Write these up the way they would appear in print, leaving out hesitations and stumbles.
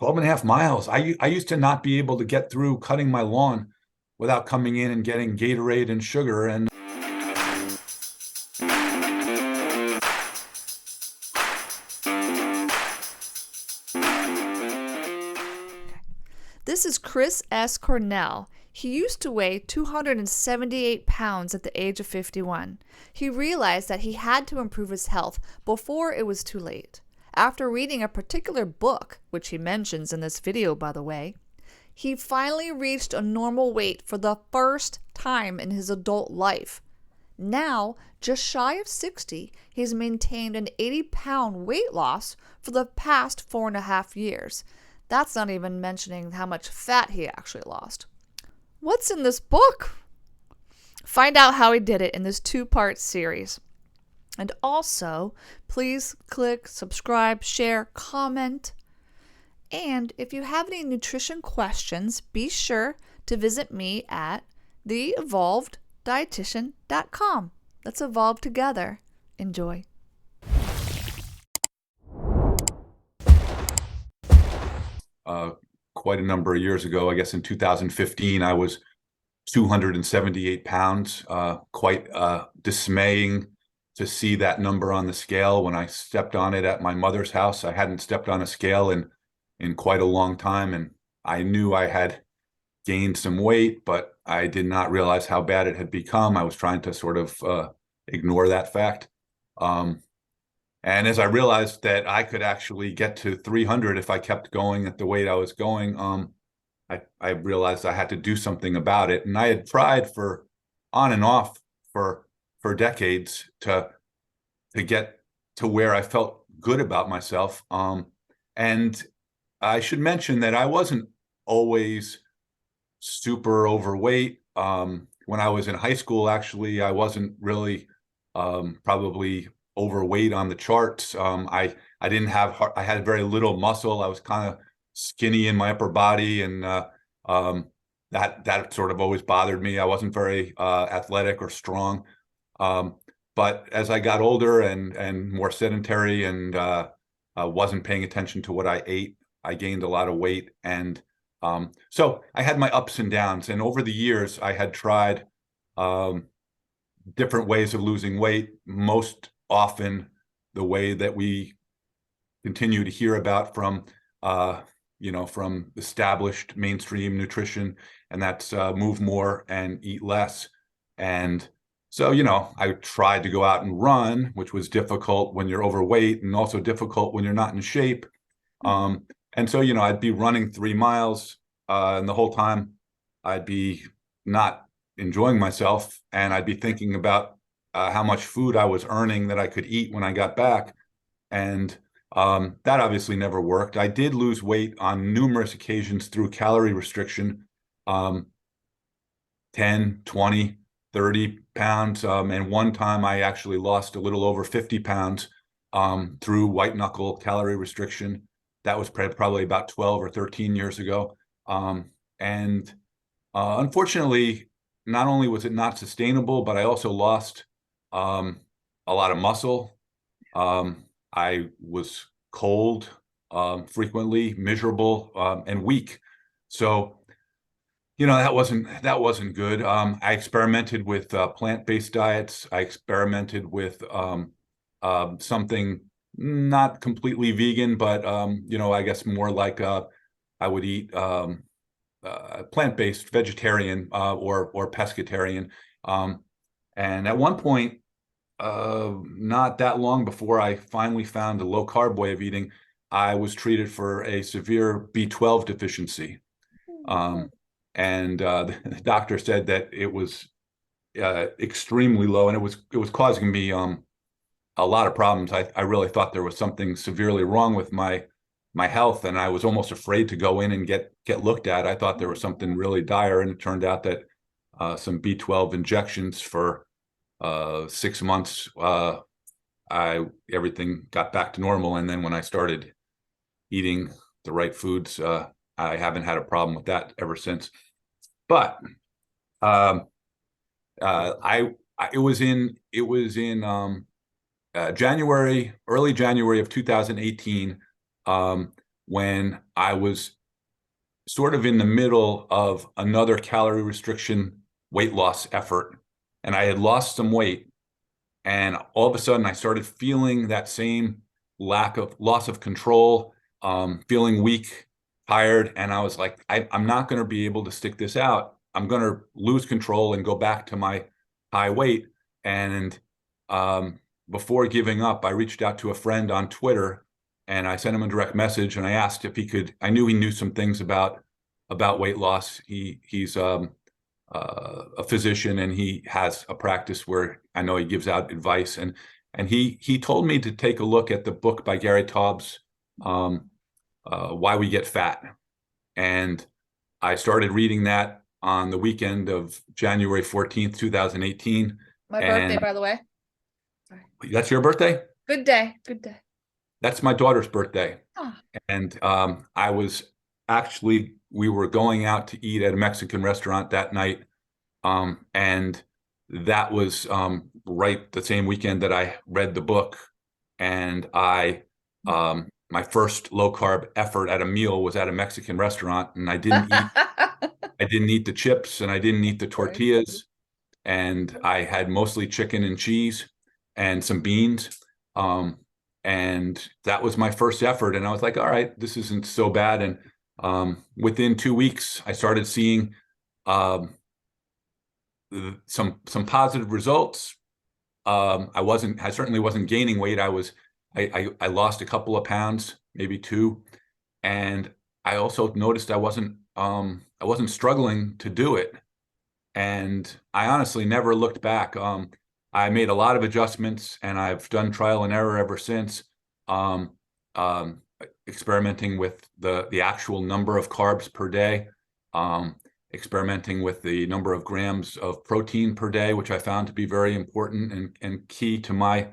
12 and a half miles. I used to not be able to get through cutting my lawn without coming in and getting Gatorade and sugar. And This is Chris S. Cornell. He used to weigh 278 pounds at the age of 51. He realized that he had to improve his health before it was too late. After reading a particular book, which he mentions in this video by the way, he finally reached a normal weight for the first time in his adult life. Now, just shy of 60, he's maintained an 80-pound weight loss for the past 4.5 years. That's not even mentioning how much fat he actually lost. What's in this book? Find out how he did it in this 2-part series. And also, please click subscribe, share, comment. And if you have any nutrition questions, be sure to visit me at theevolveddietitian.com. Let's evolve together. Enjoy. Quite a number of years ago, I guess in 2015, I was 278 pounds. Quite dismaying to see that number on the scale when I stepped on it at my mother's house. I hadn't stepped on a scale in quite a long time, and I knew I had gained some weight, but I did not realize how bad it had become. I was trying to sort of ignore that fact. And as I realized that I could actually get to 300 if I kept going at the weight I was going, I realized I had to do something about it. And I had tried for on and off for decades to get to where I felt good about myself. And I should mention that I wasn't always super overweight. When I was in high school, actually, I wasn't really probably overweight on the charts. I didn't have, I had very little muscle. I was kind of skinny in my upper body, and that sort of always bothered me. I wasn't very athletic or strong. But as I got older and more sedentary and wasn't paying attention to what I ate, I gained a lot of weight. And so I had my ups and downs. And over the years, I had tried different ways of losing weight. Most often, the way that we continue to hear about from from established mainstream nutrition, and that's move more and eat less. And so, I tried to go out and run, which was difficult when you're overweight and also difficult when you're not in shape. And so, I'd be running 3 miles, and the whole time I'd be not enjoying myself, and I'd be thinking about how much food I was earning that I could eat when I got back. And that obviously never worked. I did lose weight on numerous occasions through calorie restriction, 10, 20, 30 pounds. And one time I actually lost a little over 50 pounds through white knuckle calorie restriction. That was probably about 12 or 13 years ago. And unfortunately, not only was it not sustainable, but I also lost a lot of muscle. I was cold, frequently, miserable, and weak. So, that wasn't good. I experimented with plant-based diets. I experimented with something not completely vegan, but I guess more like I would eat plant-based, vegetarian, or pescatarian. And at one point, not that long before I finally found a low-carb way of eating, I was treated for a severe B12 deficiency. And the doctor said that it was extremely low, and it was causing me a lot of problems. I really thought there was something severely wrong with my health, and I was almost afraid to go in and get looked at. I thought there was something really dire, and it turned out that some B12 injections for 6 months, everything got back to normal. And then when I started eating the right foods, I haven't had a problem with that ever since. But it was in January, early January of 2018, when I was sort of in the middle of another calorie restriction weight loss effort, and I had lost some weight, and all of a sudden I started feeling that same loss of control, feeling weak, tired, and I was like, I'm not going to be able to stick this out. I'm going to lose control and go back to my high weight. And before giving up, I reached out to a friend on Twitter, and I sent him a direct message, and I asked if he could. I knew he knew some things about weight loss. He's a physician, and he has a practice where I know he gives out advice, and he told me to take a look at the book by Gary Taubes, Why We Get Fat. And I started reading that on the weekend of January 14th, 2018. My birthday, by the way. Sorry. That's your birthday? Good day. Good day. That's my daughter's birthday. Oh. And we were going out to eat at a Mexican restaurant that night. And that was right the same weekend that I read the book. And my first low carb effort at a meal was at a Mexican restaurant, and I didn't eat the chips, and I didn't eat the tortillas, and I had mostly chicken and cheese and some beans. And that was my first effort. And I was like, all right, this isn't so bad. And within 2 weeks, I started seeing some positive results. I certainly wasn't gaining weight. I lost a couple of pounds, maybe 2. And I also noticed I wasn't struggling to do it. And I honestly never looked back. I made a lot of adjustments, and I've done trial and error ever since, experimenting with the actual number of carbs per day, experimenting with the number of grams of protein per day, which I found to be very important and key to my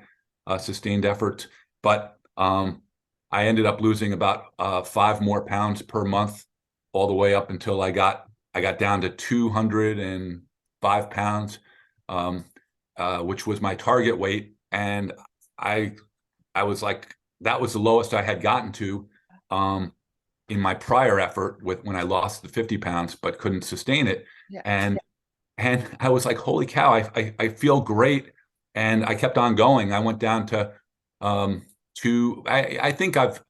sustained efforts. But I ended up losing about 5 more pounds per month, all the way up until I got down to 205 pounds, which was my target weight. And I was like, that was the lowest I had gotten to in my prior effort when I lost the 50 pounds, but couldn't sustain it. Yeah. And I was like, holy cow, I feel great. And I kept on going. I went down to I think I've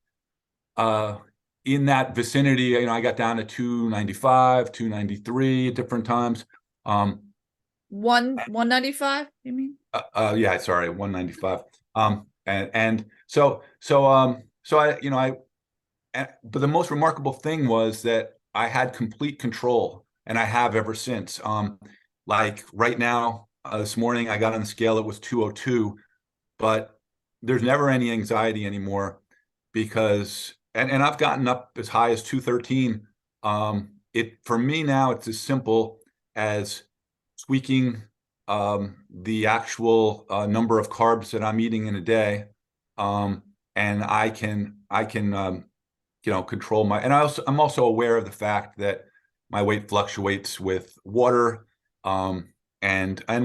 in that vicinity, I got down to 295, 293 at different times. 195, you mean? Yeah, sorry, 195. And so but the most remarkable thing was that I had complete control, and I have ever since. Like right now, this morning I got on the scale, it was 202, but there's never any anxiety anymore, because and I've gotten up as high as 213. For me now, it's as simple as tweaking the actual number of carbs that I'm eating in a day, and I can control my. And I'm also aware of the fact that my weight fluctuates with water and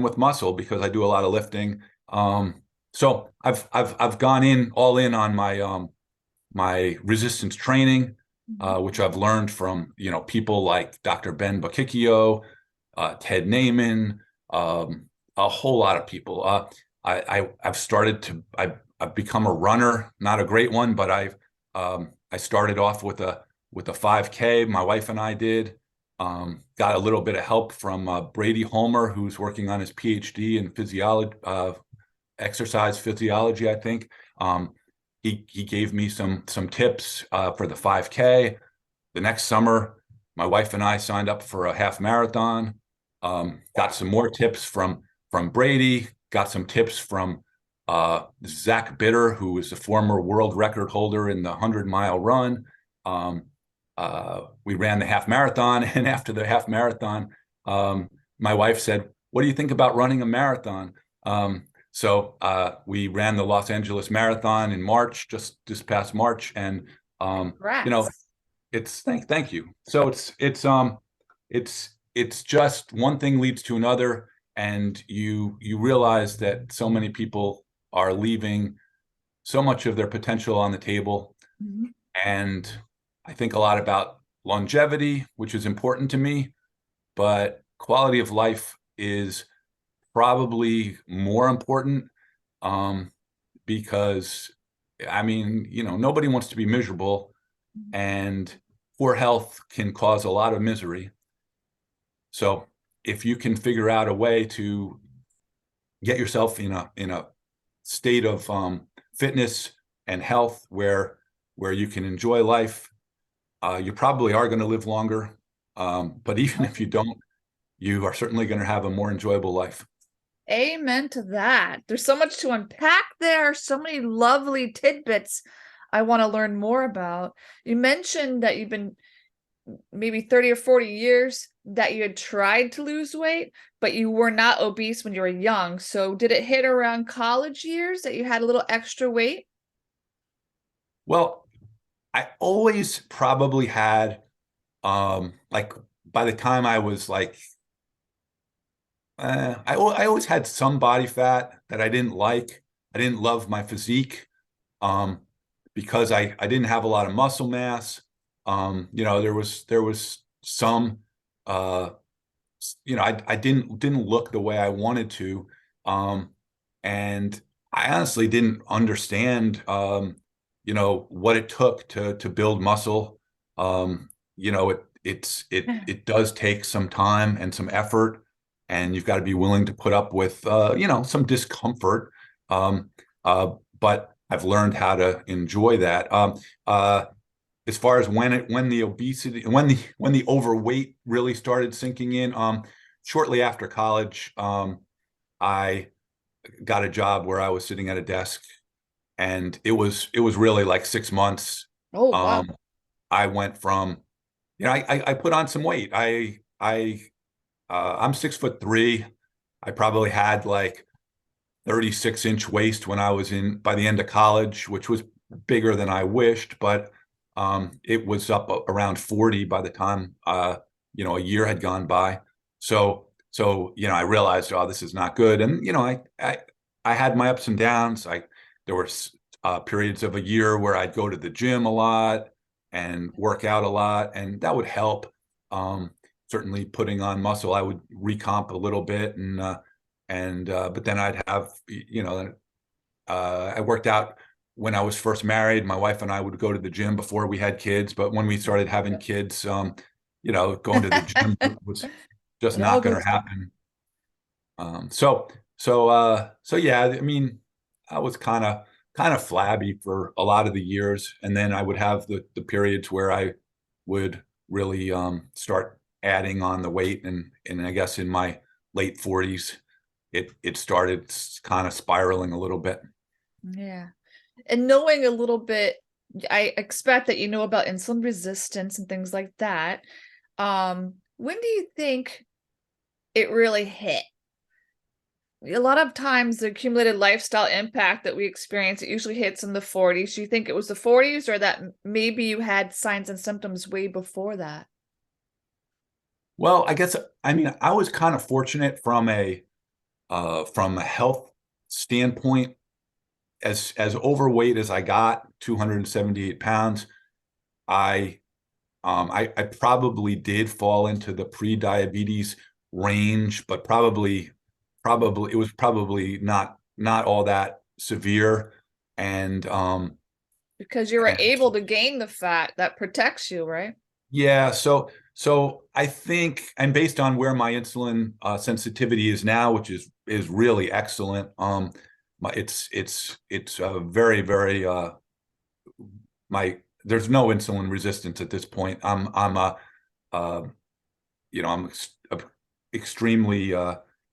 with muscle, because I do a lot of lifting. So I've gone all in on my resistance training, which I've learned from people like Dr. Ben Bokikio, Ted Naiman, a whole lot of people. I've become a runner, not a great one, but I started off with a 5K. My wife and I did. Got a little bit of help from Brady Homer, who's working on his PhD in physiology, exercise physiology, I think. He gave me some tips for the 5K. The next summer, my wife and I signed up for a half marathon. Got some more tips from Brady. Got some tips from Zach Bitter, who is the former world record holder in the 100-mile run. We ran the half marathon, and after the half marathon, my wife said, "What do you think about running a marathon?" So we ran the Los Angeles Marathon in March, just this past March, and it's thank you. So it's just one thing leads to another, and you realize that so many people are leaving so much of their potential on the table, and I think a lot about longevity, which is important to me, but quality of life is probably more important, um, because I mean, nobody wants to be miserable, and poor health can cause a lot of misery. So if you can figure out a way to get yourself in a state of fitness and health where you can enjoy life, you probably are going to live longer. But even if you don't, you are certainly going to have a more enjoyable life. Amen to that. There's so much to unpack there, so many lovely tidbits I want to learn more about. You mentioned that you've been maybe 30 or 40 years that you had tried to lose weight, but you were not obese when you were young. So did it hit around college years that you had a little extra weight? Well, I always probably had, like by the time I was like, I always had some body fat that I didn't like. I didn't love my physique, um, because I didn't have a lot of muscle mass. There was some, uh, I didn't look the way I wanted to, um, and I honestly didn't understand, what it took to build muscle. It does take some time and some effort, and you've got to be willing to put up with, some discomfort. Um, but I've learned how to enjoy that. As far as when the obesity, when the overweight really started sinking in, shortly after college, I got a job where I was sitting at a desk, and it was really like 6 months. Oh, wow. um I went from, I put on some weight. I'm 6'3". I probably had like 36-inch waist when I was in by the end of college, which was bigger than I wished, but it was up around 40 by the time, a year had gone by. So I realized, oh, this is not good. And I had my ups and downs. There were periods of a year where I'd go to the gym a lot and work out a lot, and that would help. Certainly putting on muscle, I would recomp a little bit, but then I'd have, I worked out when I was first married. My wife and I would go to the gym before we had kids, but when we started having kids, going to the gym was just It all not going goes to happen. So yeah, I mean, I was kind of flabby for a lot of the years, and then I would have the periods where I would really start adding on the weight, and I guess in my late 40s, it started kind of spiraling a little bit. Yeah. And knowing a little bit, I expect that you know about insulin resistance and things like that. When do you think it really hit? A lot of times the accumulated lifestyle impact that we experience, it usually hits in the 40s. Do you think it was the 40s, or that maybe you had signs and symptoms way before that? Well, I mean, I was kind of fortunate from a health standpoint. As overweight as I got, 278 pounds, I I probably did fall into the pre-diabetes range, but probably it was probably not all that severe. And Because you were and able to gain the fat that protects you, right? yeah, so I think, and based on where my insulin sensitivity is now, which is really excellent, it's very, very, my there's no insulin resistance at this point. I'm a uh, I'm extremely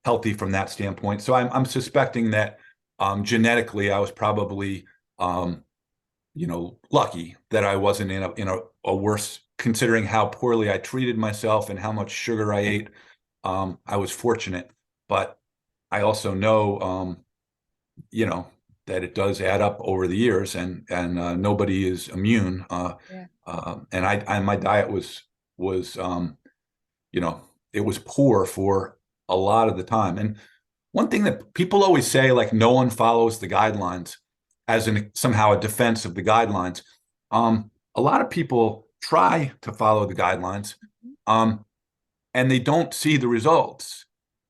healthy from that standpoint. So I'm suspecting that genetically I was probably, lucky that I wasn't in a worse, considering how poorly I treated myself and how much sugar I ate. I was fortunate, but I also know, you know, that it does add up over the years, and nobody is immune. Yeah. And my diet was you know, it was poor for a lot of the time. And one thing that people always say, like, no one follows the guidelines, as in somehow a defense of the guidelines. A lot of people try to follow the guidelines, um, and they don't see the results,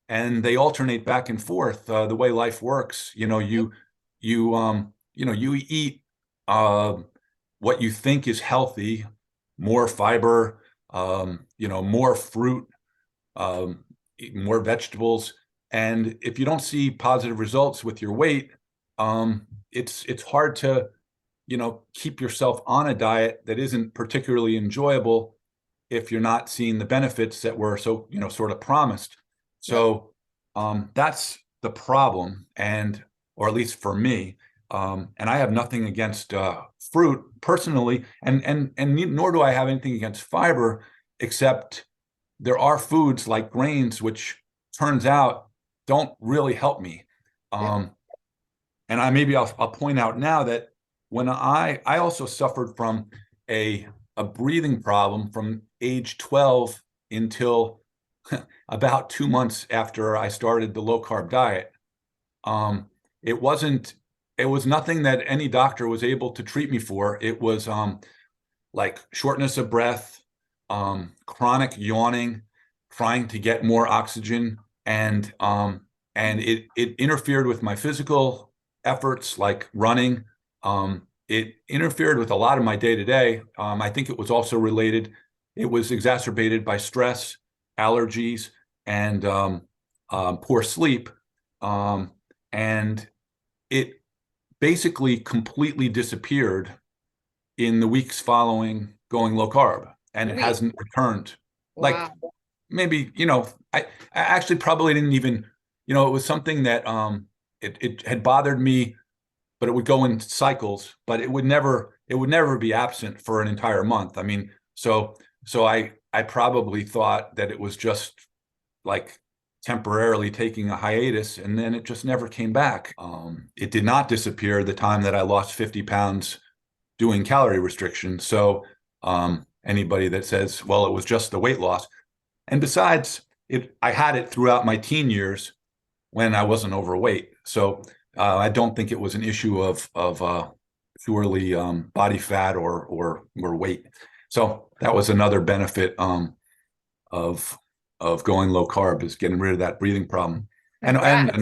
and they alternate back and forth. The way life works, you eat uh, what you think is healthy, more fiber, more fruit, eat more vegetables, and if you don't see positive results with your weight, it's hard to keep yourself on a diet that isn't particularly enjoyable if you're not seeing the benefits that were so sort of promised. Yep. So that's the problem, and or at least for me. And I have nothing against fruit personally, and nor do I have anything against fiber, except there are foods like grains which turns out don't really help me. Yep. Um, and I'll point out now that when I also suffered from a breathing problem from age 12 until about 2 months after I started the low carb diet. Um, it wasn't it was nothing that any doctor was able to treat me for. It was like shortness of breath, chronic yawning, trying to get more oxygen, and it interfered with my physical efforts like running. It interfered with a lot of my day to day. I think it was also related. It was exacerbated by stress, allergies, and poor sleep. Um, and it basically completely disappeared in the weeks following going low carb, and it Really? hasn't returned. Like Wow. maybe, I actually probably didn't even, it was something that it had bothered me, but it would go in cycles, but it would never be absent for an entire month. I mean, so I probably thought that it was just like temporarily taking a hiatus, and then it just never came back. It did not disappear the time that I lost 50 pounds doing calorie restriction. So anybody that says, well, it was just the weight loss. And besides, I had it throughout my teen years when I wasn't overweight. So I don't think it was an issue of purely body fat or weight. So that was another benefit of going low carb, is getting rid of that breathing problem. And Congrats.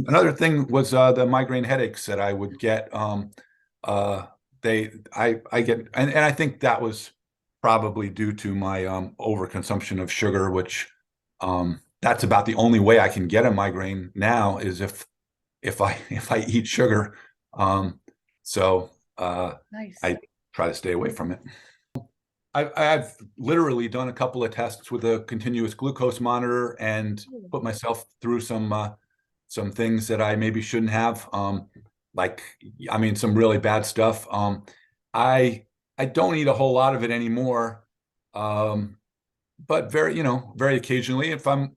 another thing was the migraine headaches that I would get. Uh, I get, and I think that was probably due to my overconsumption of sugar, which that's about the only way I can get a migraine now, is if I eat sugar. Um, so Nice. I try to stay away from it. I've literally done a couple of tests with a continuous glucose monitor and put myself through some things that I maybe shouldn't have. Like, I mean, some really bad stuff. I don't eat a whole lot of it anymore, um, but very occasionally, if I'm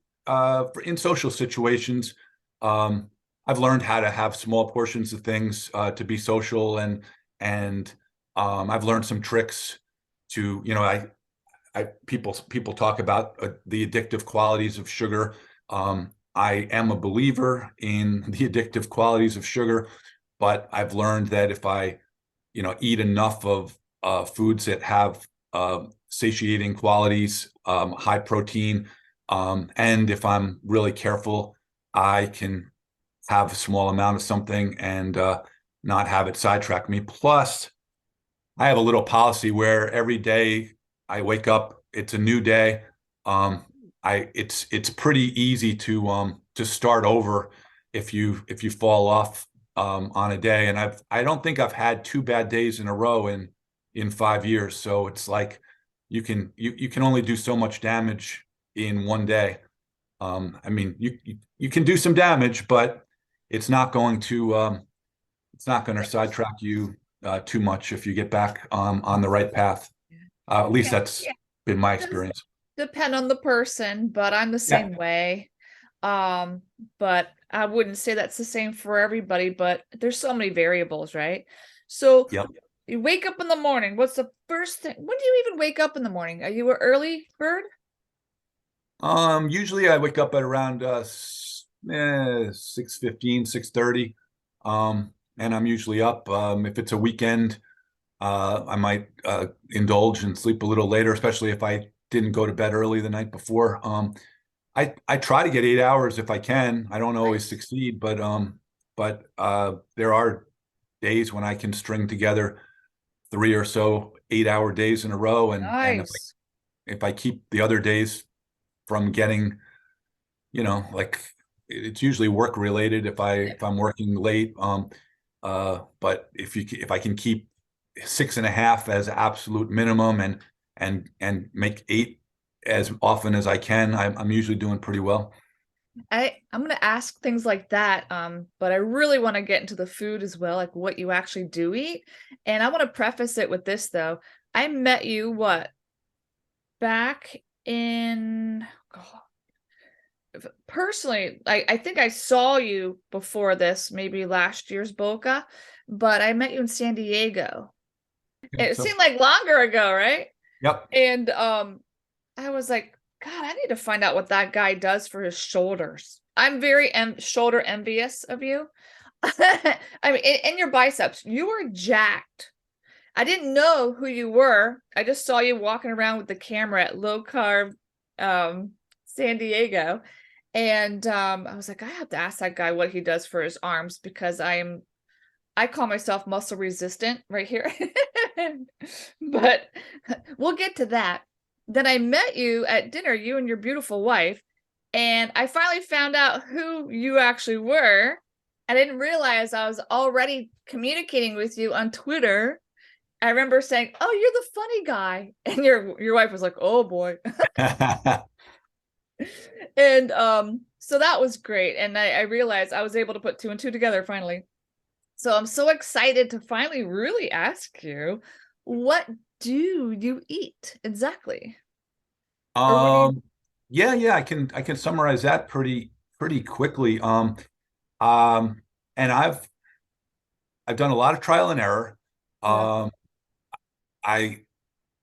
in social situations, um, I've learned how to have small portions of things to be social, and I've learned some tricks to, people talk about the addictive qualities of sugar. I am a believer in the addictive qualities of sugar, but I've learned that if I, eat enough of foods that have satiating qualities, high protein, and if I'm really careful, I can have a small amount of something and not have it sidetrack me. Plus, I have a little policy where every day I wake up, it's a new day. It's pretty easy to start over if you fall off on a day. And I don't think I've had two bad days in a row in 5 years. So it's like you can only do so much damage in one day. I mean, you can do some damage, but it's not going to sidetrack you too much if you get back on the right path. At least Yeah. that's been my It does experience. depend on the person, but I'm the Yeah. same way. But I wouldn't say that's the same for everybody, but there's so many variables, right? So Yep. you wake up in the morning. What's the first thing? When do you even wake up in the morning? Are you an early bird? Usually I wake up at around 6:15, 6:30. And I'm usually up. If it's a weekend, I might indulge and sleep a little later, especially if I didn't go to bed early the night before. I try to get 8 hours if I can. I don't always Nice. succeed, but there are days when I can string together three or so 8 hour days in a row, and Nice. if I keep the other days from getting, like it's usually work related if I'm working late. But if I can keep 6.5 as absolute minimum and make 8 as often as I can, I'm usually doing pretty well. I'm gonna ask things like that, but I really want to get into the food as well, like what you actually do eat. And I want to preface it with this though. I met you what back in personally, I think I saw you before this, maybe last year's Boca, but I met you in San Diego. Okay, It so seemed like longer ago, right? yep. And I was like, God, I need to find out what that guy does for his shoulders. I'm very shoulder envious of you. I mean, and your biceps, you were jacked. I didn't know who you were. I just saw you walking around with the camera at low carb San Diego. And I was like, I have to ask that guy what he does for his arms because I call myself muscle resistant right here. But we'll get to that. Then I met you at dinner, you and your beautiful wife, and I finally found out who you actually were. I didn't realize I was already communicating with you on Twitter. I remember saying, "Oh, you're the funny guy," and your wife was like, "Oh boy." And so that was great, and I realized I was able to put two and two together finally. So I'm so excited to finally really ask you, what do you eat exactly? Or what do you Um, yeah, I can summarize that pretty quickly. And I've done a lot of trial and error. Yeah. Um, I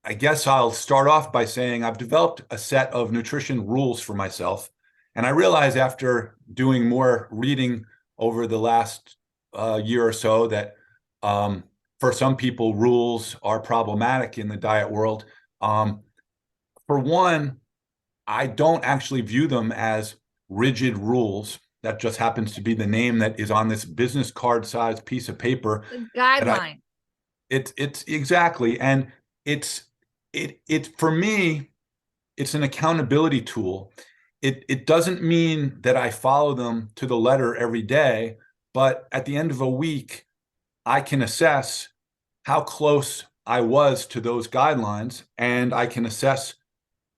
I guess I'll start off by saying I've developed a set of nutrition rules for myself. And I realize after doing more reading over the last year or so that for some people, rules are problematic in the diet world. Um, for one, I don't actually view them as rigid rules. That just happens to be the name that is on this business card sized piece of paper the that I guideline? it's exactly. And it's it for me, it's an accountability tool. It doesn't mean that I follow them to the letter every day, but at the end of a week, I can assess how close I was to those guidelines, and I can assess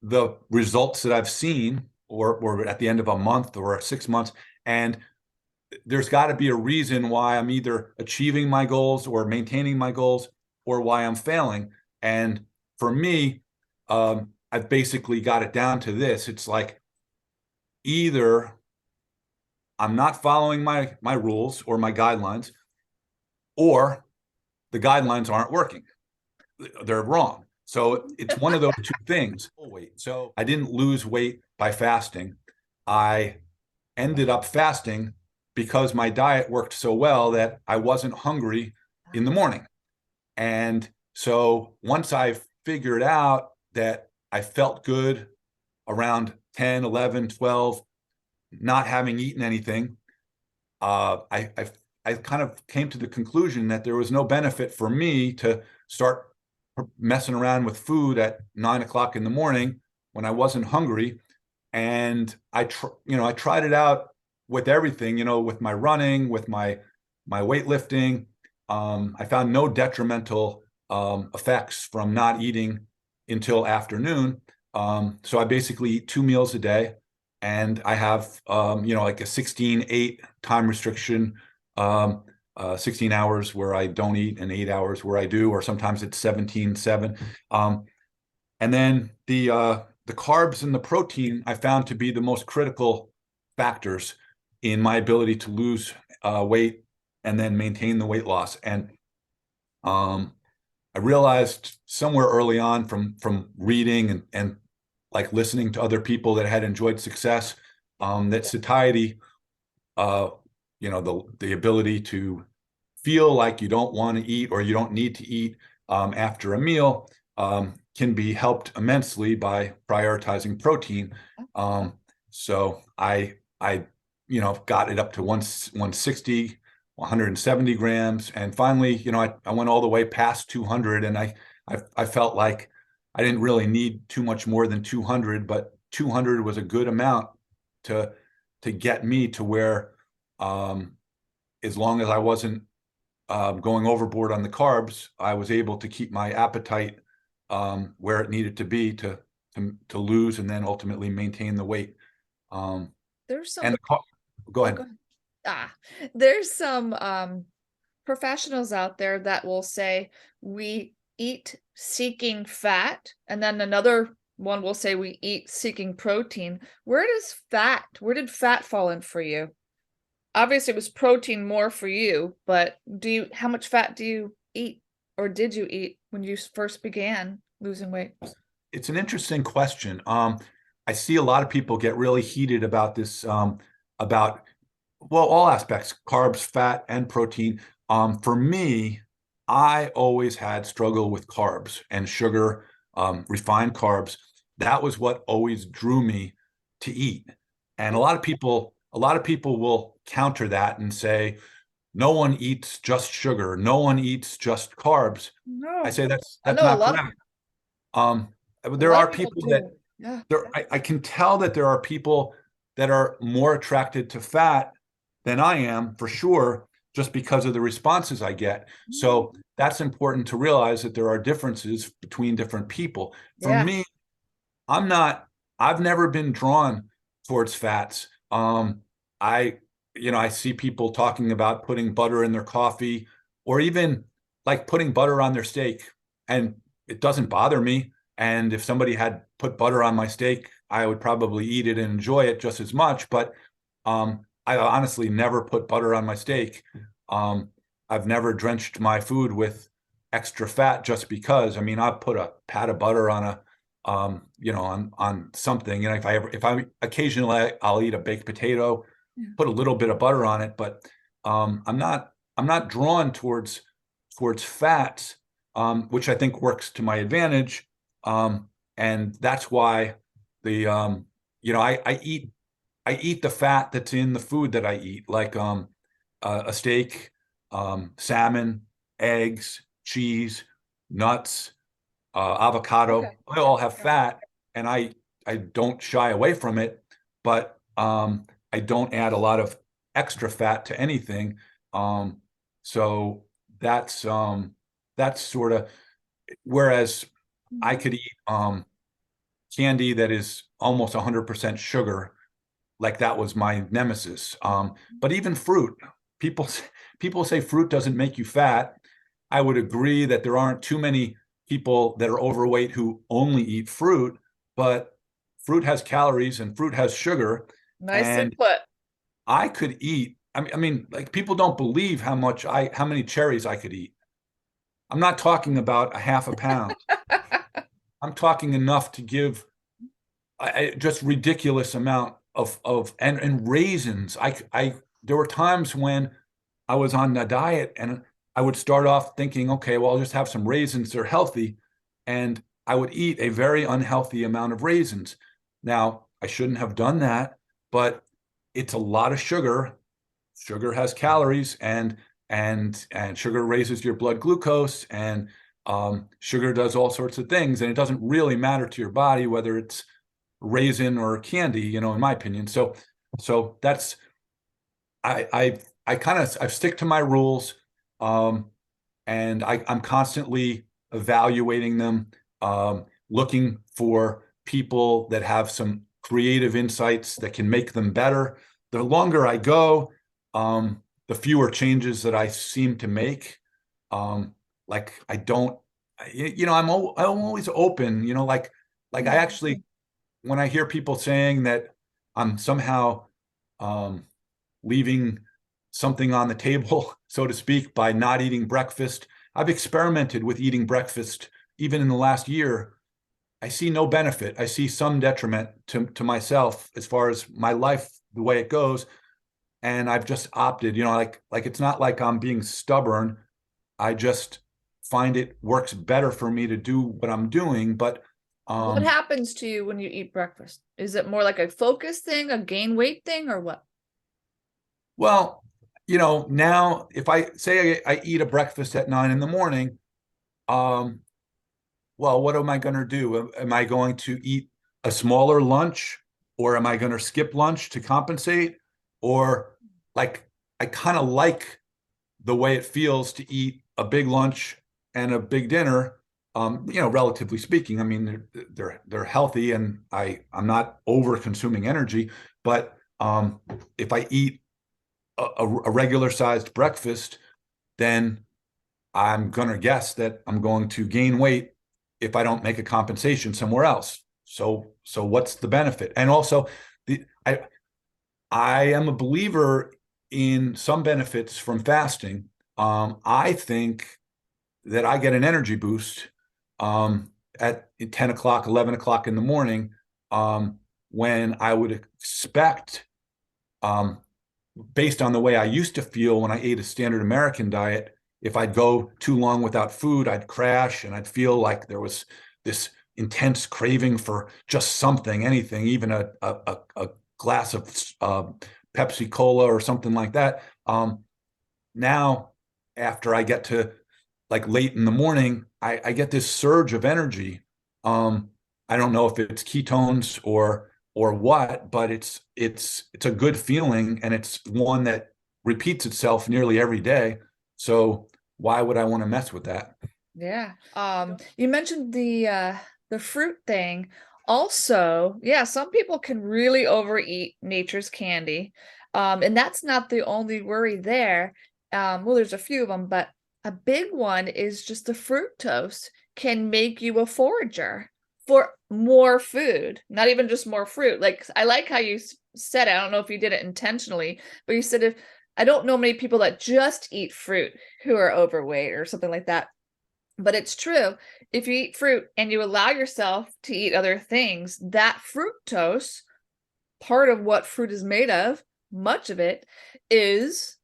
the results that I've seen, or at the end of a month or 6 months. And there's got to be a reason why I'm either achieving my goals or maintaining my goals, or why I'm failing. And for me, I've basically got it down to this. It's like either I'm not following my rules or my guidelines, or the guidelines aren't working. They're wrong. So it's one of those two things. So I didn't lose weight by fasting. I ended up fasting because my diet worked so well that I wasn't hungry in the morning. And so once I figured out that I felt good around 10, 11, 12, not having eaten anything, I kind of came to the conclusion that there was no benefit for me to start messing around with food at 9 o'clock in the morning when I wasn't hungry. And I tried it out with everything, with my running, with my weightlifting. I found no detrimental effects from not eating until afternoon. So I basically eat 2 meals a day, and I have like a 16-8 time restriction, 16 hours where I don't eat and 8 hours where I do, or sometimes it's 17-7. And then the carbs and the protein I found to be the most critical factors in my ability to lose weight and then maintain the weight loss. And I realized somewhere early on from reading and like listening to other people that had enjoyed success, that satiety, the ability to feel like you don't want to eat or you don't need to eat, after a meal can be helped immensely by prioritizing protein. So I got it up to 160, 170 grams, and finally, I went all the way past 200, and I felt like I didn't really need too much more than 200, but 200 was a good amount to get me to where, as long as I wasn't going overboard on the carbs, I was able to keep my appetite where it needed to be to lose and then ultimately maintain the weight. There's some. And go Oh, ahead. go ahead. Ah, there's some professionals out there that will say we eat seeking fat, and then another one will say we eat seeking protein. Where did fat fall in for you? Obviously, it was protein more for you, but how much fat do you eat or did you eat when you first began losing weight? It's an interesting question. I see a lot of people get really heated about this, about, well, all aspects, carbs, fat, and protein. For me, I always had struggle with carbs and sugar, refined carbs. That was what always drew me to eat. And a lot of people will counter that and say, no one eats just sugar, no one eats just carbs. I No, say I that's know not correct. Um, a there lot of are people people that do. Yeah. I can tell that there are people that are more attracted to fat than I am, for sure, just because of the responses I get. So that's important to realize that there are differences between different people. For Yeah. me, I've never been drawn towards fats. I, I see people talking about putting butter in their coffee or even like putting butter on their steak, and it doesn't bother me. And if somebody had put butter on my steak, I would probably eat it and enjoy it just as much. But I honestly never put butter on my steak. Um, I've never drenched my food with extra fat just because. I mean, I'll put a pat of butter on on something. And if I occasionally I'll eat a baked potato, Yeah. put a little bit of butter on it, but I'm not drawn towards fats, which I think works to my advantage. And that's why the I eat the fat that's in the food that I eat, like a steak, salmon, eggs, cheese, nuts, avocado. Okay. They all have fat, and I don't shy away from it, but I don't add a lot of extra fat to anything. Um, so that's sort of, whereas I Mhm. could eat candy that is almost 100% sugar, like that was my nemesis. But even fruit, people people say fruit doesn't make you fat. I would agree that there aren't too many people that are overweight who only eat fruit, but fruit has calories and fruit has sugar, Nicely and put. I could eat. I mean, like people don't believe how many cherries I could eat. I'm not talking about a half a pound. I'm talking enough to give just ridiculous amount of and raisins. I there were times when I was on a diet and I would start off thinking, okay, well, I'll just have some raisins. They're healthy, and I would eat a very unhealthy amount of raisins. Now, I shouldn't have done that, but it's a lot of sugar. Sugar has calories, and sugar raises your blood glucose, and sugar does all sorts of things, and it doesn't really matter to your body whether it's raisin or candy, in my opinion. So that's I kind of I stick to my rules, um, and I'm constantly evaluating them, looking for people that have some creative insights that can make them better. The longer I go, the fewer changes that I seem to make. Like I don't, I'm always open. Like I actually, when I hear people saying that I'm somehow um, leaving something on the table, so to speak, by not eating breakfast. I've experimented with eating breakfast even in the last year. I see no benefit. I see some detriment to myself as far as my life, the way it goes. And I've just opted, like it's not like I'm being stubborn. I just find it works better for me to do what I'm doing. But What um, happens to you when you eat breakfast? Is it more like a focus thing, a gain weight thing, or what? well, now if I say I eat a breakfast at 9 in the morning, um, well, what am I going to do? Am I going to eat a smaller lunch, or am I going to skip lunch to compensate? Or like, I kind of like the way it feels to eat a big lunch and a big dinner. Relatively speaking, I mean, they're healthy, and I'm not over consuming energy. But if I eat a regular sized breakfast, then I'm going to guess that I'm going to gain weight if I don't make a compensation somewhere else. So what's the benefit? And also, the I am a believer in some benefits from fasting. I think that I get an energy boost at 10 o'clock, 11 o'clock in the morning, when I would expect, um, based on the way I used to feel when I ate a standard American diet, if I'd go too long without food, I'd crash and I'd feel like there was this intense craving for just something, anything, even a glass of Pepsi Cola or something like that. Now, after I get to like late in the morning, I get this surge of energy. I don't know if it's ketones or what, but it's a good feeling, and it's one that repeats itself nearly every day. So why would I want to mess with that? Yeah. You mentioned the fruit thing. Also, yeah, some people can really overeat nature's candy. And that's not the only worry there. Well, there's a few of them, but a big one is just the fructose can make you a forager for more food, not even just more fruit. Like I like how you said it. I don't know if you did it intentionally, but you said if I don't know many people that just eat fruit who are overweight or something like that. But it's true. If you eat fruit and you allow yourself to eat other things, that fructose, part of what fruit is made of, much of it, is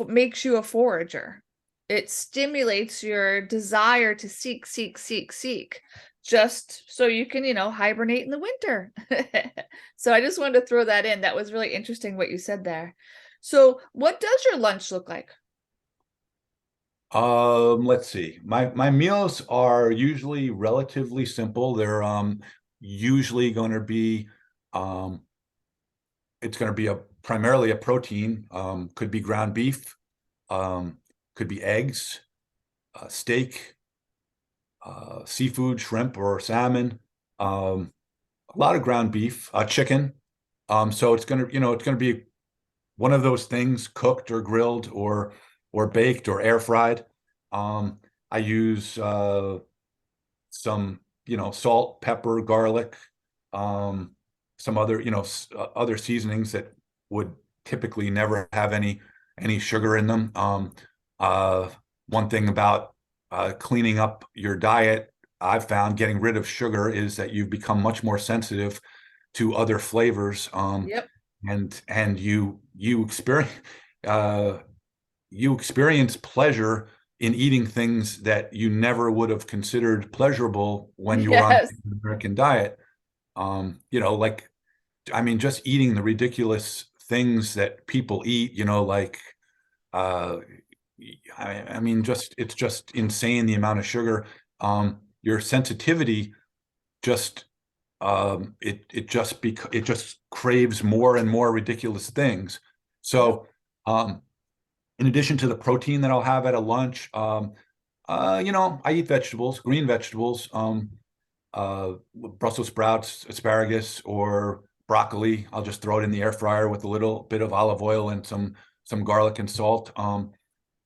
makes you a forager. It stimulates your desire to seek, seek, seek, seek, just so you can, hibernate in the winter. So I just wanted to throw that in. That was really interesting what you said there. So what does your lunch look like? Let's see. My meals are usually relatively simple. They're usually going to be um it's going to be a primarily a protein. Could be ground beef, could be eggs, steak, seafood, shrimp or salmon, a lot of ground beef, chicken. So it's gonna be one of those things, cooked or grilled or baked or air fried. I use some, salt, pepper, garlic, um, some other, other seasonings that would typically never have any sugar in them. Uh, One thing about cleaning up your diet, I've found getting rid of sugar is that you've become much more sensitive to other flavors. Yep. And uh, you experience pleasure in eating things that you never would have considered pleasurable when you were on Yes. the American diet. Like, I mean, just eating the ridiculous things that people eat, uh, I mean, it's just insane the amount of sugar. Your sensitivity just it just craves more and more ridiculous things. Yep. So, in addition to the protein that I'll have at a lunch, I eat vegetables, green vegetables, Brussels sprouts, asparagus, or broccoli. I'll just throw it in the air fryer with a little bit of olive oil and some garlic and salt.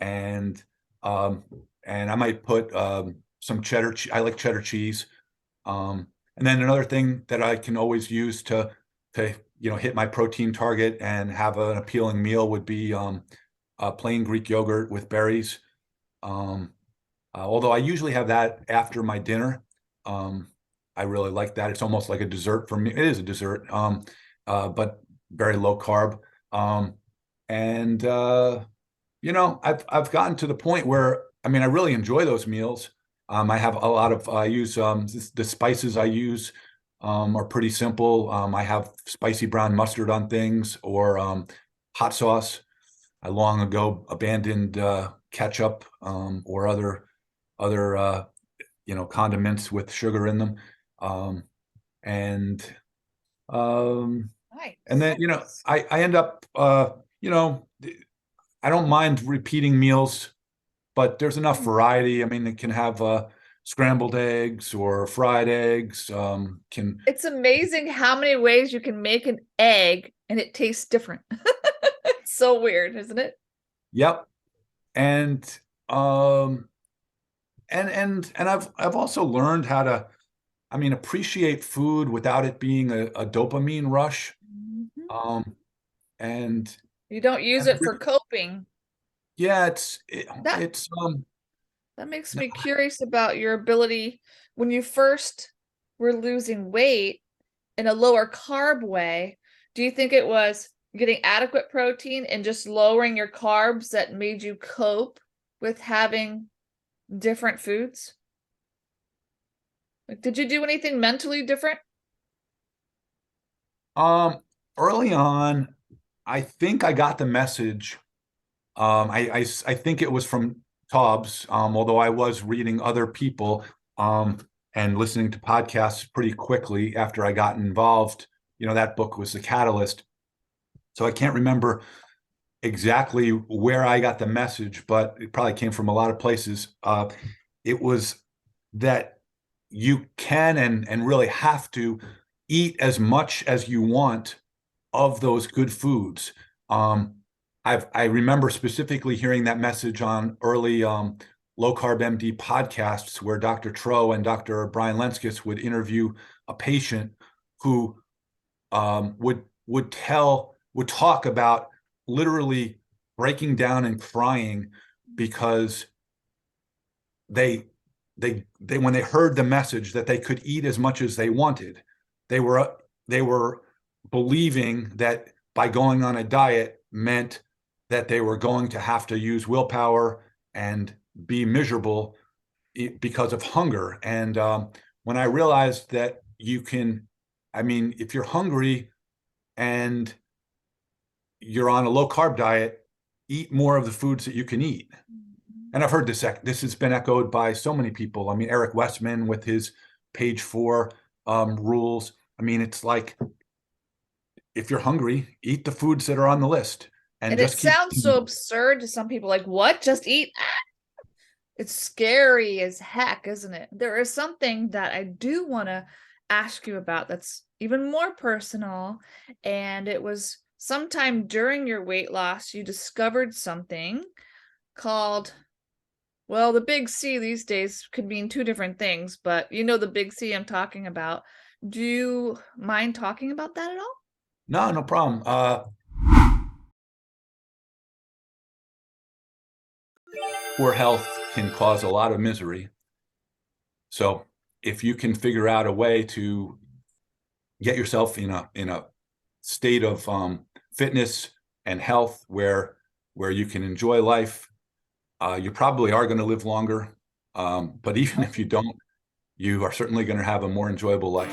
And um, and I might put some cheddar. I like cheddar cheese. And then another thing that I can always use to hit my protein target and have an appealing meal would be plain Greek yogurt with berries. Um, Although I usually have that after my dinner. Um, I really like that. It's almost like a dessert for me. It is a dessert, but very low carb. And I've gotten to the point where I mean, I really enjoy those meals. I have a lot of, I use, the spices I use, are pretty simple. I have spicy brown mustard on things, or, hot sauce. I long ago abandoned, ketchup, or other, condiments with sugar in them. Um, and, um, and Nice. then, I end up, I don't mind repeating meals, but there's enough variety. I mean, it can have, scrambled eggs or fried eggs. Can It's amazing how many ways you can make an egg and it tastes different. It's so weird, isn't it? Yep. And and I've also learned how to, I mean, appreciate food without it being a dopamine rush. Mhm. Um, and You don't use and it for coping. yeah, That it's that makes me curious about your ability when you first were losing weight in a lower carb way. Do you think it was getting adequate protein and just lowering your carbs that made you cope with having different foods? Like, did you do anything mentally different? um early on, I think I got the message. I think it was from Tobbs, although I was reading other people, and listening to podcasts pretty quickly after I got involved. That book was the catalyst. So I can't remember exactly where I got the message, but it probably came from a lot of places. It was that you can and really have to eat as much as you want of those good foods. Um, I remember specifically hearing that message on early, low carb MD podcasts where Dr. Tro and Dr. Brian Lenskis would interview a patient who, would talk about literally breaking down and crying because they they when they heard the message that they could eat as much as they wanted, they were believing that by going on a diet meant that they were going to have to use willpower and be miserable because of hunger. And when I realized that you can, I mean, if you're hungry and you're on a low carb diet, eat more of the foods that you can eat. And I've heard this has been echoed by so many people. I mean, Eric Westman with his page 4, rules. I mean, it's like, if you're hungry, eat the foods that are on the list and And it just keep sounds eating so them. absurd to some people, like, what? Just eat? It's scary as heck, isn't it? There is something that I do want to ask you about that's even more personal. And it was sometime during your weight loss, you discovered something called, well, the big C these days could mean two different things, but you know the big C I'm talking about. Do you mind talking about that at all? No, no problem. Poor health can cause a lot of misery. So if you can figure out a way to get yourself in a state of, fitness and health where you can enjoy life, you probably are going to live longer. But even if you don't, you are certainly going to have a more enjoyable life.